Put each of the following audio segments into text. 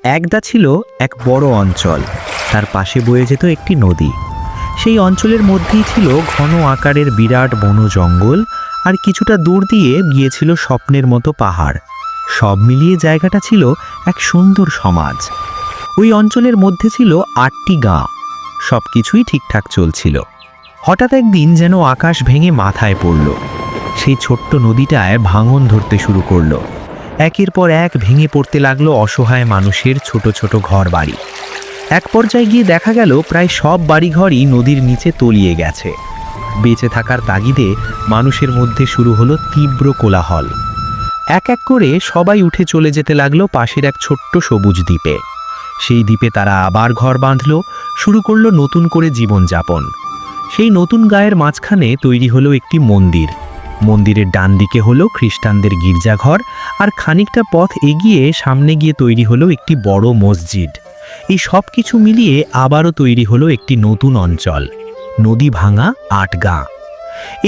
একদা ছিল এক বড় অঞ্চল, তার পাশে বয়ে যেত একটি নদী। সেই অঞ্চলের মধ্যেই ছিল ঘন আকারের বিরাট বন জঙ্গল, আর কিছুটা দূর দিয়ে গিয়েছিল স্বপ্নের মতো পাহাড়। সব মিলিয়ে জায়গাটা ছিল এক সুন্দর সমাজ। ওই অঞ্চলের মধ্যে ছিল ৮টি গাঁ। সব কিছুই ঠিকঠাক চলছিল। হঠাৎ একদিন যেন আকাশ ভেঙে মাথায় পড়ল। সেই ছোট্ট নদীটায় ভাঙন ধরতে শুরু করলো। একের পর এক ভেঙে পড়তে লাগলো অসহায় মানুষের ছোট ছোট ঘর বাড়ি। এক পর্যায়ে গিয়ে দেখা গেল প্রায় সব বাড়িঘরই নদীর নিচে তলিয়ে গেছে। বেঁচে থাকার তাগিদে মানুষের মধ্যে শুরু হলো তীব্র কোলাহল। এক এক করে সবাই উঠে চলে যেতে লাগলো পাশের এক ছোট্ট সবুজ দ্বীপে। সেই দ্বীপে তারা আবার ঘর বাঁধল, শুরু করলো নতুন করে জীবনযাপন। সেই নতুন গায়ের মাঝখানে তৈরি হলো একটি মন্দির। মন্দিরের ডান দিকে হলো খ্রিস্টানদের গির্জাঘর, আর খানিকটা পথ এগিয়ে সামনে গিয়ে তৈরি হলো একটি বড় মসজিদ। এই সব কিছু মিলিয়ে আবারও তৈরি হলো একটি নতুন অঞ্চল, নদী ভাঙা ৮ গাঁ।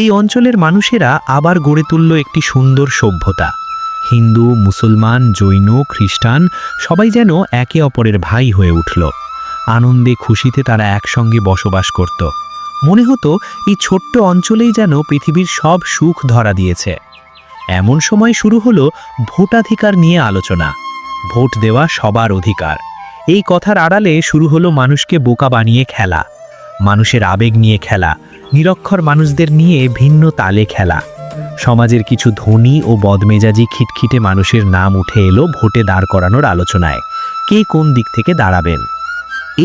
এই অঞ্চলের মানুষেরা আবার গড়ে তুলল একটি সুন্দর সভ্যতা। হিন্দু, মুসলমান, জৈন, খ্রিস্টান সবাই যেন একে অপরের ভাই হয়ে উঠল। আনন্দে খুশিতে তারা একসঙ্গে বসবাস করত। মনে হতো এই ছোট্ট অঞ্চলেই যেন পৃথিবীর সব সুখ ধরা দিয়েছে। এমন সময় শুরু হলো ভোটাধিকার নিয়ে আলোচনা। ভোট দেওয়া সবার অধিকার, এই কথার আড়ালে শুরু হলো মানুষকে বোকা বানিয়ে খেলা, মানুষের আবেগ নিয়ে খেলা, নিরক্ষর মানুষদের নিয়ে ভিন্ন তালে খেলা। সমাজের কিছু ধনী ও বদমেজাজি খিটখিটে মানুষের নাম উঠে এলো ভোটে দাঁড় করানোর আলোচনায়, কে কোন দিক থেকে দাঁড়াবেন।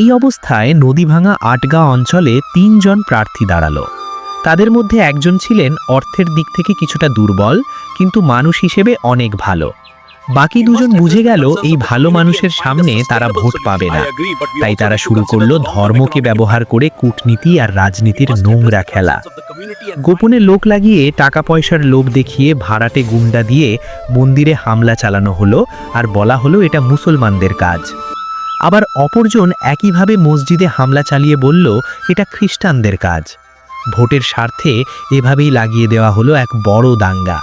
এই অবস্থায় নদী ভাঙা ৮ গাঁ অঞ্চলে ৩ জন প্রার্থী দাঁড়ালো। তাদের মধ্যে একজন ছিলেন অর্থের দিক থেকে কিছুটা দুর্বল, কিন্তু মানুষ হিসেবে অনেক ভালো। বাকি দুজন বুঝে গেল এই ভালো মানুষের সামনে তারা ভোট পাবে না। তাই তারা শুরু করলো ধর্মকে ব্যবহার করে কূটনীতি আর রাজনীতির নোংরা খেলা। গোপনে লোক লাগিয়ে টাকা পয়সার লোভ দেখিয়ে ভাড়াটে গুন্ডা দিয়ে মন্দিরে হামলা চালানো হলো, আর বলা হলো এটা মুসলমানদের কাজ। আবার অপরজন একইভাবে মসজিদে হামলা চালিয়ে বলল এটা খ্রিস্টানদের কাজ। ভোটের স্বার্থে এভাবেই লাগিয়ে দেওয়া হলো এক বড় দাঙ্গা।